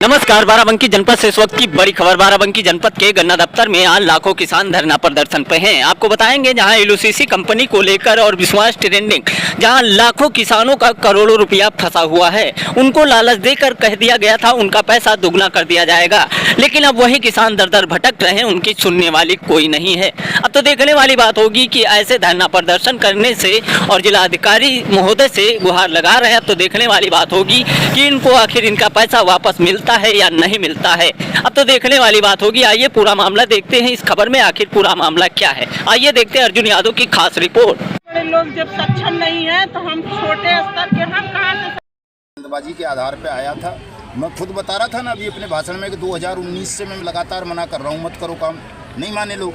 नमस्कार। बाराबंकी जनपद से इस वक्त की बड़ी खबर। बाराबंकी जनपद के गन्ना दफ्तर में आज लाखों किसान धरना प्रदर्शन पे हैं। आपको बताएंगे जहां एलओसीसी कंपनी को लेकर और विश्वास ट्रेडिंग, जहां लाखों किसानों का करोड़ों रुपया फंसा हुआ है, उनको लालच देकर कह दिया गया था उनका पैसा दुगना कर दिया जाएगा, लेकिन अब वही किसान दर दर भटक रहे हैं, उनकी सुनने वाली कोई नहीं है। अब तो देखने वाली बात होगी कि ऐसे धरना प्रदर्शन करने से और जिलाधिकारी महोदय से गुहार लगा रहे हैं। अब तो देखने वाली बात होगी कि इनको आखिर इनका पैसा वापस मिलता है या नहीं मिलता है। अब तो देखने वाली बात होगी। आइए पूरा मामला देखते हैं, इस खबर में आखिर पूरा मामला क्या है। आइए देखते हैं अर्जुन यादव की खास रिपोर्ट। बड़े लोग जब सक्षम नहीं है तो हम छोटे स्तर के हम कहाँ से जल्दबाजी के आधार पे आया था। मैं खुद बता रहा था ना अभी अपने भाषण में कि 2019 से मैं लगातार मना कर रहा हूँ, मत करो काम, नहीं माने लोग।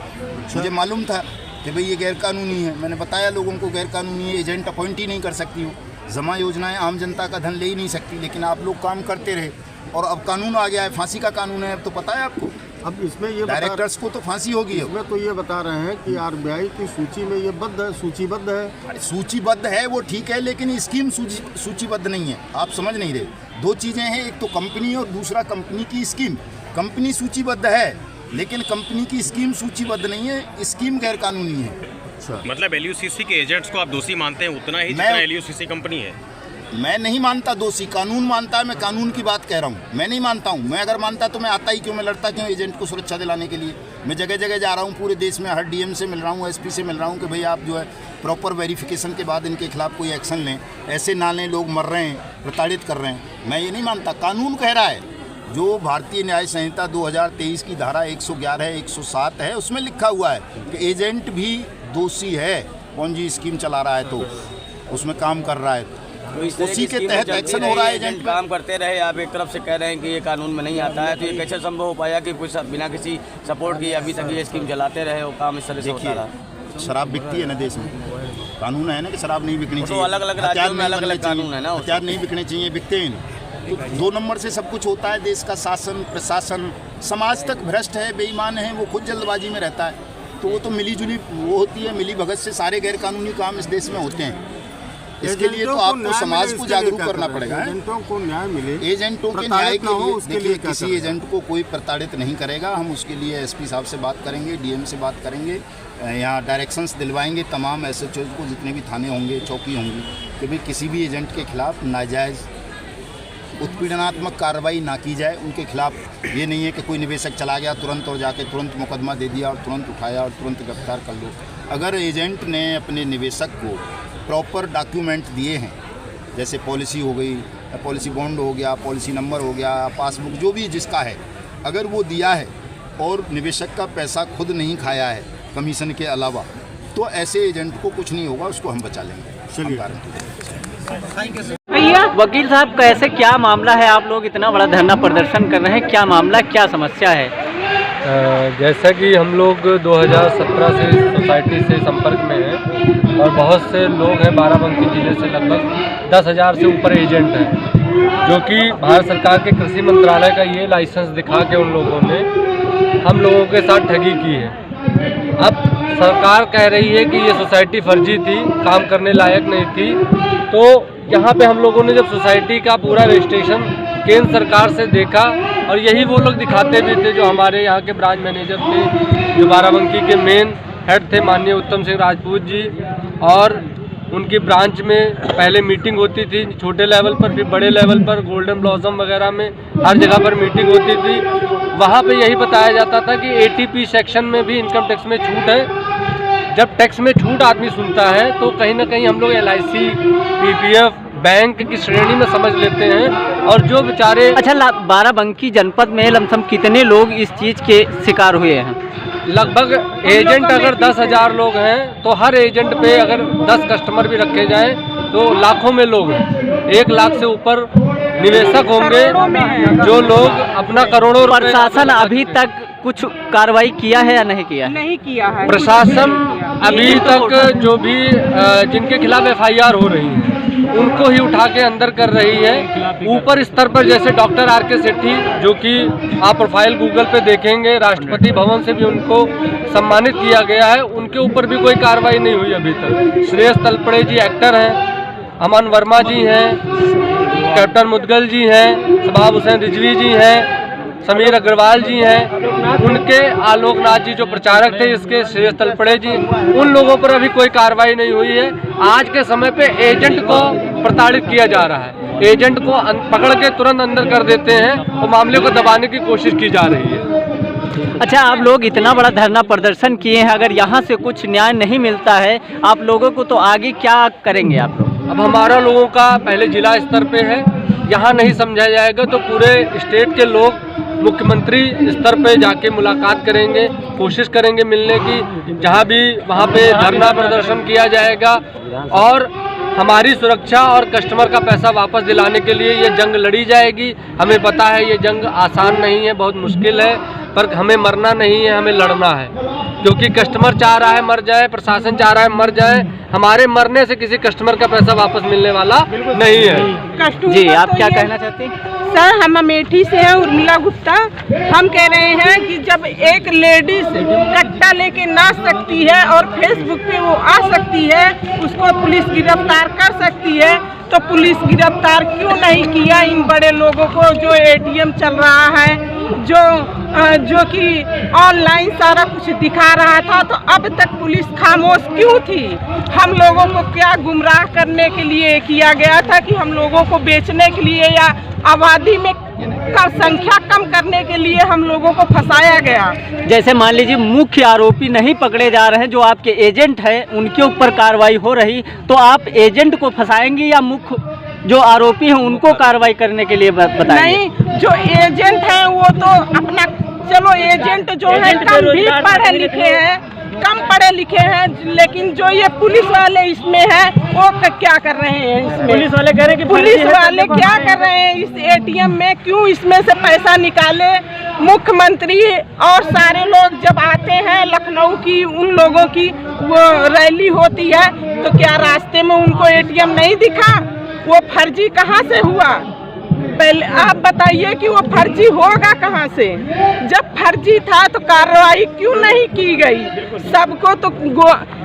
मुझे मालूम था कि भाई ये गैरकानूनी है। मैंने बताया लोगों को गैरकानूनी है, एजेंट अपॉइंट ही नहीं कर सकती हो, जमा योजनाएं आम जनता का धन ले ही नहीं सकती, लेकिन आप लोग काम करते रहे और अब कानून आ गया है, फांसी का कानून है। अब तो पता है आपको, अब इसमें ये डायरेक्टर्स को तो फांसी होगी। इसमें तो ये बता रहे हैं कि आरबीआई की सूची में ये सूचीबद्ध है। अरे सूचीबद्ध है वो ठीक है, लेकिन स्कीम सूचीबद्ध नहीं है। आप समझ नहीं रहे। दो चीज़ें हैं, एक तो कंपनी और दूसरा कंपनी की स्कीम। कंपनी सूचीबद्ध है लेकिन कंपनी की स्कीम सूचीबद्ध नहीं है, स्कीम गैरकानूनी है। मतलब एलयूसीसी के एजेंट्स को आप दोषी मानते हैं उतना ही जितना एलयूसीसी कंपनी है? मैं नहीं मानता दोषी, कानून मानता है। मैं कानून की बात कह रहा हूँ, मैं नहीं मानता हूँ। मैं अगर मानता तो मैं आता ही क्यों, मैं लड़ता क्यों एजेंट को सुरक्षा दिलाने के लिए। मैं जगह जगह जा रहा हूँ, पूरे देश में हर डीएम से मिल रहा हूँ, एसपी से मिल रहा हूँ कि भाई आप जो है प्रॉपर वेरिफिकेशन के बाद इनके खिलाफ कोई एक्शन लें, ऐसे ना लें, लोग मर रहे हैं, प्रताड़ित कर रहे हैं। मैं ये नहीं मानता। कानून कह रहा है, जो भारतीय न्याय संहिता 2023 की धारा 111 है, 107 है, उसमें लिखा हुआ है कि एजेंट भी दोषी है। पॉन्जी स्कीम चला रहा है तो उसमें काम कर रहा है, तो उसी के तहत एक्शन हो रहा है। एजेंट काम करते रहे। आप एक तरफ से कह रहे हैं कि ये कानून में नहीं आता है, तो ये कैसे संभव हो पाया कि कुछ बिना किसी सपोर्ट के अभी तक ये स्कीम चलाते रहे, वो काम इस तरह से होता रहा? शराब बिकती है ना देश में, कानून है ना कि शराब नहीं बिकनी चाहिए। तो अलग अलग राज्यों में अलग अलग कानून है ना, हथियार नहीं बिकने चाहिए, बिकते हैं ना। तो 2 नंबर से सब कुछ होता है। देश का शासन, प्रशासन, समाज तक भ्रष्ट है, बेईमान है, वो खुद जल्दबाजी में रहता है। तो वो तो मिली जुली वो होती है, मिली भगत से सारे गैरकानूनी काम इस देश में होते हैं। इसके लिए तो आपको समाज को जागरूक करना पड़ेगा। एजेंटों को न्याय मिले, एजेंटों के न्याय के लिए देखिए, किसी एजेंट को कोई प्रताड़ित नहीं करेगा। हम उसके लिए एसपी साहब से बात करेंगे, डीएम से बात करेंगे, यहाँ डायरेक्शंस दिलवाएंगे तमाम एसएचओ को, जितने भी थाने होंगे, चौकी होंगी, कि भाई किसी भी एजेंट के खिलाफ नाजायज़ उत्पीड़नात्मक कार्रवाई ना की जाए। उनके खिलाफ ये नहीं है कि कोई निवेशक चला गया तुरंत और जाके तुरंत मुकदमा दे दिया और तुरंत उठाया और तुरंत गिरफ्तार कर लो। अगर एजेंट ने अपने निवेशक को प्रॉपर डॉक्यूमेंट दिए हैं, जैसे पॉलिसी हो गई, पॉलिसी बॉन्ड हो गया, पॉलिसी नंबर हो गया, पासबुक जो भी जिसका है, अगर वो दिया है और निवेशक का पैसा खुद नहीं खाया है कमीशन के अलावा, तो ऐसे एजेंट को कुछ नहीं होगा, उसको हम बचा लेंगे। हम गारंटी देंगे। वकील साहब, कैसे क्या मामला है? आप लोग इतना बड़ा धरना प्रदर्शन कर रहे हैं, क्या मामला, क्या समस्या है? जैसा कि हम लोग 2017 से सोसाइटी से संपर्क में हैं और बहुत से लोग हैं, बाराबंकी जिले से लगभग 10,000 से ऊपर एजेंट हैं, जो कि भारत सरकार के कृषि मंत्रालय का ये लाइसेंस दिखा के उन लोगों ने हम लोगों के साथ ठगी की है। अब सरकार कह रही है कि ये सोसाइटी फर्जी थी, काम करने लायक नहीं थी। तो यहाँ पे हम लोगों ने जब सोसाइटी का पूरा रजिस्ट्रेशन केंद्र सरकार से देखा, और यही वो लोग दिखाते भी थे जो हमारे यहाँ के ब्रांच मैनेजर थे, जो बाराबंकी के मेन हेड थे माननीय उत्तम सिंह राजपूत जी, और उनकी ब्रांच में पहले मीटिंग होती थी, छोटे लेवल पर, फिर बड़े लेवल पर, गोल्डन ब्लॉसम वगैरह में हर जगह पर मीटिंग होती थी। वहाँ पे यही बताया जाता था कि एटीपी सेक्शन में भी इनकम टैक्स में छूट है। जब टैक्स में छूट आदमी सुनता है तो कहीं ना कहीं हम लोग LIC, PPF, बैंक की श्रेणी में समझ लेते हैं, और जो बेचारे। अच्छा, बाराबंकी जनपद में लमसम कितने लोग इस चीज़ के शिकार हुए हैं? लगभग एजेंट अगर 10,000 लोग हैं तो हर एजेंट पे अगर 10 कस्टमर भी रखे जाएं तो लाखों में लोग हैं। 1 लाख से ऊपर निवेशक होंगे जो लोग अपना करोड़ों। प्रशासन अभी तक कुछ कार्रवाई किया है या नहीं किया? नहीं किया है। प्रशासन अभी तक जो भी जिनके खिलाफ FIR हो रही है उनको ही उठा के अंदर कर रही है। ऊपर स्तर पर जैसे डॉक्टर RK सेठी, जो कि आप प्रोफाइल गूगल पे देखेंगे, राष्ट्रपति भवन से भी उनको सम्मानित किया गया है, उनके ऊपर भी कोई कार्रवाई नहीं हुई अभी तक। श्रेयस तलपड़े जी एक्टर हैं, अमन वर्मा जी हैं, कैप्टन मुदगल जी हैं, शबाब हुसैन रिजवी जी हैं, समीर अग्रवाल जी हैं, उनके आलोकनाथ जी जो प्रचारक थे इसके, श्रेयस तलपड़े जी, उन लोगों पर अभी कोई कार्रवाई नहीं हुई है। आज के समय पे एजेंट को प्रताड़ित किया जा रहा है, एजेंट को पकड़ के तुरंत अंदर कर देते हैं और मामले को दबाने की कोशिश की जा रही है। अच्छा, आप लोग इतना बड़ा धरना प्रदर्शन किए हैं, अगर यहाँ से कुछ न्याय नहीं मिलता है आप लोगों को तो आगे क्या करेंगे आप लोग? अब हमारा लोगों का पहले जिला स्तर पे है, यहाँ नहीं समझा जाएगा तो पूरे स्टेट के लोग मुख्यमंत्री स्तर पे जाके मुलाकात करेंगे, कोशिश करेंगे मिलने की, जहाँ भी वहाँ पे धरना प्रदर्शन किया जाएगा। और हमारी सुरक्षा और कस्टमर का पैसा वापस दिलाने के लिए ये जंग लड़ी जाएगी। हमें पता है ये जंग आसान नहीं है, बहुत मुश्किल है, पर हमें मरना नहीं है, हमें लड़ना है, क्योंकि कस्टमर चाह रहा है मर जाए, प्रशासन चाह रहा है मर जाए। हमारे मरने से किसी कस्टमर का पैसा वापस मिलने वाला नहीं है। जी, आप क्या कहना चाहते हैं? सर, हम अमेठी से हैं, उर्मिला गुप्ता। हम कह रहे हैं कि जब एक लेडीज कट्टा लेके नाच सकती है और फेसबुक पे वो आ सकती है, उसको पुलिस गिरफ्तार कर सकती है, तो पुलिस गिरफ्तार क्यों नहीं किया इन बड़े लोगों को जो एटीएम चल रहा है, जो कि ऑनलाइन सारा कुछ दिखा रहा था, तो अब तक पुलिस खामोश क्यों थी? हम लोगों को क्या गुमराह करने के लिए किया गया था कि हम लोगों को बेचने के लिए या आबादी में का संख्या कम करने के लिए हम लोगों को फंसाया गया? जैसे मान लीजिए मुख्य आरोपी नहीं पकड़े जा रहे हैं, जो आपके एजेंट हैं उनके ऊपर कार्रवाई हो रही, तो आप एजेंट को फंसाएंगे या मुख्य जो आरोपी हैं उनको कार्रवाई करने के लिए बताएंगे? नहीं, जो एजेंट हैं वो तो अपना, चलो एजेंट जो है कम भी पढ़े लिखे हैं, लेकिन जो ये पुलिस वाले इसमें हैं वो क्या कर रहे हैं इसमें? पुलिस वाले कह रहे हैं कि पुलिस वाले क्या कर रहे हैं इस एटीएम में? क्यों इसमें से पैसा निकाले? मुख्यमंत्री और सारे लोग जब आते हैं, लखनऊ की उन लोगों की वो रैली होती है, तो क्या रास्ते में उनको एटीएम नहीं दिखा? वो फर्जी कहाँ से हुआ? पहले आप बताइए कि वो फर्जी होगा कहाँ से? जब फर्जी था तो कार्रवाई क्यों नहीं की गई? सबको तो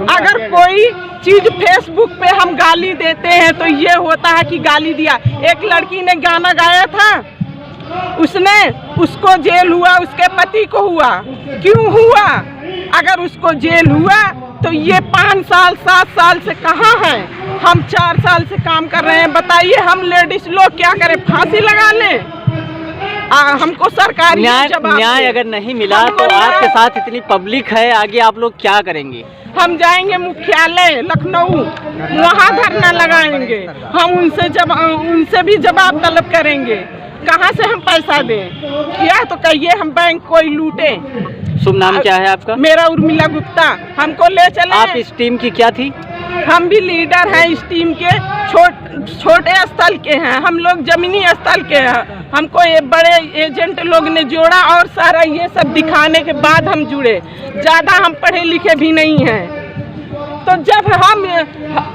अगर कोई चीज फेसबुक पे हम गाली देते हैं तो ये होता है कि गाली दिया। एक लड़की ने गाना गाया था, उसको जेल हुआ, उसके पति को हुआ। क्यों हुआ? अगर उसको जेल हुआ तो ये 5 साल 7 साल से कहाँ हैं? हम 4 साल से काम कर रहे हैं। बताइए हम लेडीज लोग क्या करें? फांसी लगा लें? हमको सरकारी न्याय अगर नहीं मिला तो आपके साथ इतनी पब्लिक है, आगे आप लोग क्या करेंगे? हम जाएंगे मुख्यालय लखनऊ, वहाँ धरना लगाएंगे। हम उनसे भी जवाब तलब करेंगे। कहाँ से हम पैसा दें? या तो कहिए हम बैंक कोई लूटे। शुभ नाम क्या है आपका? मेरा उर्मिला गुप्ता। हमको ले चले। आप इस टीम की क्या थी? हम भी लीडर हैं इस टीम के, छोटे स्थल के हैं हम लोग, जमीनी स्थल के हैं। हमको ये बड़े एजेंट लोग ने जोड़ा और सारा ये सब दिखाने के बाद हम जुड़े। ज़्यादा हम पढ़े लिखे भी नहीं हैं, तो जब हम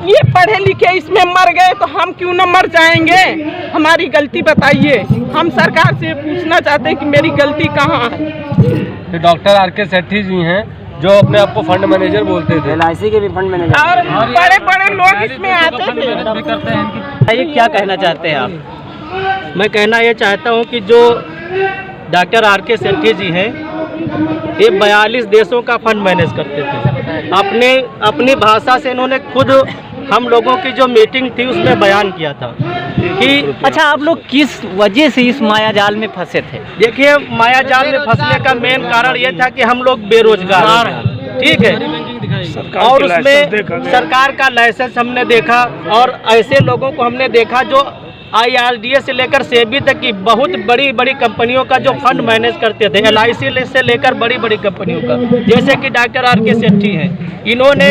ये पढ़े लिखे इसमें मर गए तो हम क्यों न मर जाएंगे? हमारी गलती बताइए। हम सरकार से पूछना चाहते हैं कि मेरी गलती कहाँ है। Doctor R K. सेठी जी हैं जो अपने आप को फंड मैनेजर बोलते थे, LIC के भी फंड मैनेजर, और बड़े बड़े लोग इसमें आते थे। ये क्या कहना चाहते हैं आप? मैं कहना ये चाहता हूँ कि जो डॉक्टर आर.के. सेठी जी हैं, ये 42 देशों का फंड मैनेज करते थे। अपनी भाषा से इन्होंने खुद हम लोगों की जो मीटिंग थी उसमें बयान किया था कि अच्छा, आप लोग किस वजह से इस मायाजाल में फंसे थे? देखिए, मायाजाल में फंसने का मेन कारण ये था कि हम लोग बेरोजगार हैं, ठीक है, और उसमें सरकार का लाइसेंस हमने देखा और ऐसे लोगों को हमने देखा जो IRDA से लेकर सेबी तक की बहुत बड़ी बड़ी कंपनियों का जो फंड मैनेज करते थे, LIC से लेकर बड़ी बड़ी कंपनियों का, जैसे कि डॉक्टर आर.के. सेठी हैं। इन्होंने,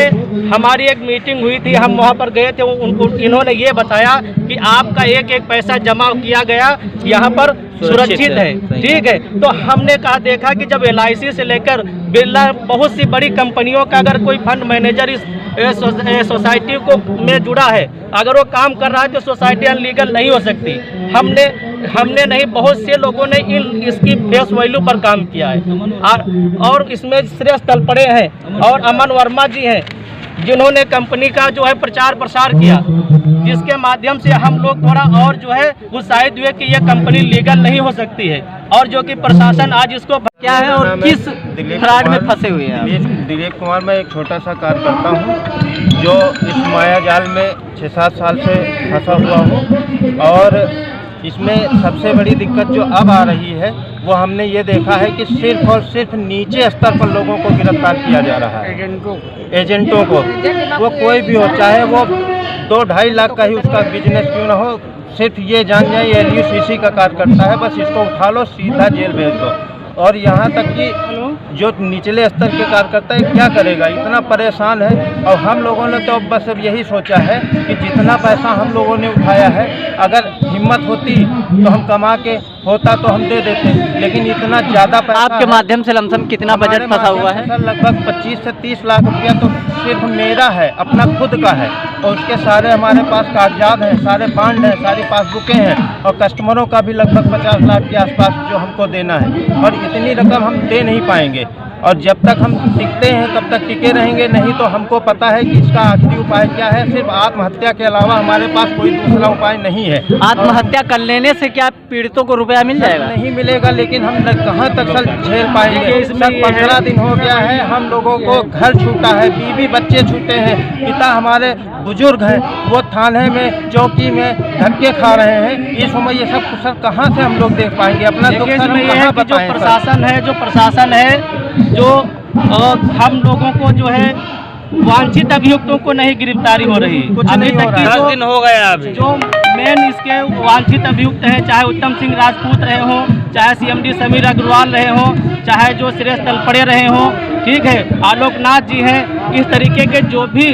हमारी एक मीटिंग हुई थी, हम वहाँ पर गए थे, इन्होंने ये बताया कि आपका एक एक पैसा जमा किया गया यहाँ पर सुरक्षित है, ठीक है। तो हमने देखा कि जब LIC से लेकर बिरला बहुत सी बड़ी कंपनियों का अगर कोई फंड मैनेजर इस सोसाइटी को में जुड़ा है, अगर वो काम कर रहा है तो सोसाइटी अनलीगल नहीं हो सकती। हमने नहीं, बहुत से लोगों ने इसकी फेस वैल्यू पर काम किया है और इसमें श्रेयस तलपड़े हैं और अमन वर्मा जी हैं, जिन्होंने कंपनी का जो है प्रचार प्रसार किया, जिसके माध्यम से हम लोग थोड़ा और जो है उत्साहित हुए कि यह कंपनी लीगल नहीं हो सकती है, और जो कि प्रशासन आज इसको क्या है और किस फ्रॉड में फंसे हुए हैं आप? दिलीप कुमार, मैं एक छोटा सा कार्यकर्ता हूँ जो इस माया जाल में 6-7 साल से फंसा हुआ हूँ। और इसमें सबसे बड़ी दिक्कत जो अब आ रही है वो हमने ये देखा है कि सिर्फ और सिर्फ नीचे स्तर पर लोगों को गिरफ्तार किया जा रहा है, एजेंटों को। वो कोई भी हो, चाहे वो 2-2.5 लाख का ही उसका बिजनेस क्यों ना हो, सिर्फ ये जान जाए LUCC का कार्यकर्ता है, बस इसको उठा लो, सीधा जेल भेज दो। और यहाँ तक कि जो निचले स्तर के कार्यकर्ता है क्या करेगा, इतना परेशान है। और हम लोगों ने तो बस अब यही सोचा है कि जितना पैसा हम लोगों ने उठाया है, अगर हिम्मत होती तो हम कमा के होता तो हम दे देते, लेकिन इतना ज़्यादा पैसा आपके माध्यम से लमसम कितना बजट फंसा हुआ है? सर लगभग 25 से 30 लाख रुपया तो सिर्फ मेरा है, अपना खुद का है। और उसके सारे हमारे पास कागजात हैं, सारे बांड हैं, सारी पासबुकें हैं, और कस्टमरों का भी लगभग 50 लाख के आसपास जो हमको देना है। और इतनी रकम हम दे नहीं पाएंगे, और जब तक हम टिकते हैं तब तक टिके रहेंगे, नहीं तो हमको पता है कि इसका आखिरी उपाय क्या है। सिर्फ आत्महत्या के अलावा हमारे पास कोई दूसरा उपाय नहीं है। आत्महत्या कर लेने से क्या पीड़ितों को रुपया मिल जाएगा? नहीं मिलेगा, लेकिन हम कहाँ तक सर झेल पाएंगे। इसमें 15 दिन हो गया है, हम लोगों को घर छूटा है, बीवी बच्चे छूटे हैं, पिता हमारे बुजुर्ग हैं, वो थाने में चौकी में धक्के खा रहे हैं। इस समय ये सब सर कहाँ से हम लोग देख पाएंगे अपना दुख? सर हम कहाँ बताएं? जो प्रशासन है जो हम लोगों को जो है वांछित अभियुक्तों को नहीं गिरफ्तारी हो रही। अभी तक 10 दिन हो गया। अभी जो मेन इसके वांछित अभियुक्त हैं, चाहे उत्तम सिंह राजपूत रहे हों, चाहे CMD समीर अग्रवाल रहे हों, चाहे जो सुरेश तलपड़े रहे हों, ठीक है, आलोकनाथ जी हैं, इस तरीके के जो भी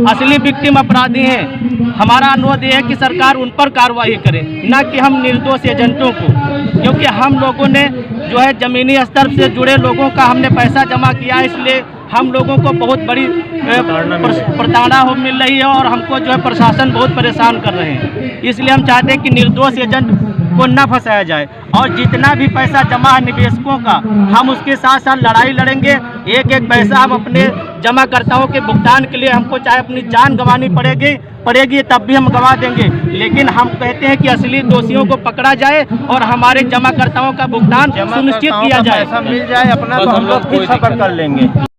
असली विक्टिम अपराधी हैं, हमारा अनुरोध ये है कि सरकार उन पर कार्रवाई करे, न कि हम निर्दोष एजेंटों को। क्योंकि हम लोगों ने जो है ज़मीनी स्तर से जुड़े लोगों का हमने पैसा जमा किया, इसलिए हम लोगों को बहुत बड़ी प्रताड़ना मिल रही है, और हमको जो है प्रशासन बहुत परेशान कर रहे हैं। इसलिए हम चाहते हैं कि निर्दोष एजेंट को न फंसाया जाए, और जितना भी पैसा जमा है निवेशकों का, हम उसके साथ साथ लड़ाई लड़ेंगे। एक एक पैसा हम अपने जमाकर्ताओं के भुगतान के लिए, हमको चाहे अपनी जान गंवानी पड़ेगी तब भी हम गंवा देंगे, लेकिन हम कहते हैं कि असली दोषियों को पकड़ा जाए और हमारे जमाकर्ताओं का भुगतान सुनिश्चित किया जाए। पैसा मिल जाए अपना, तो हम लोग फिर सफर कर लेंगे।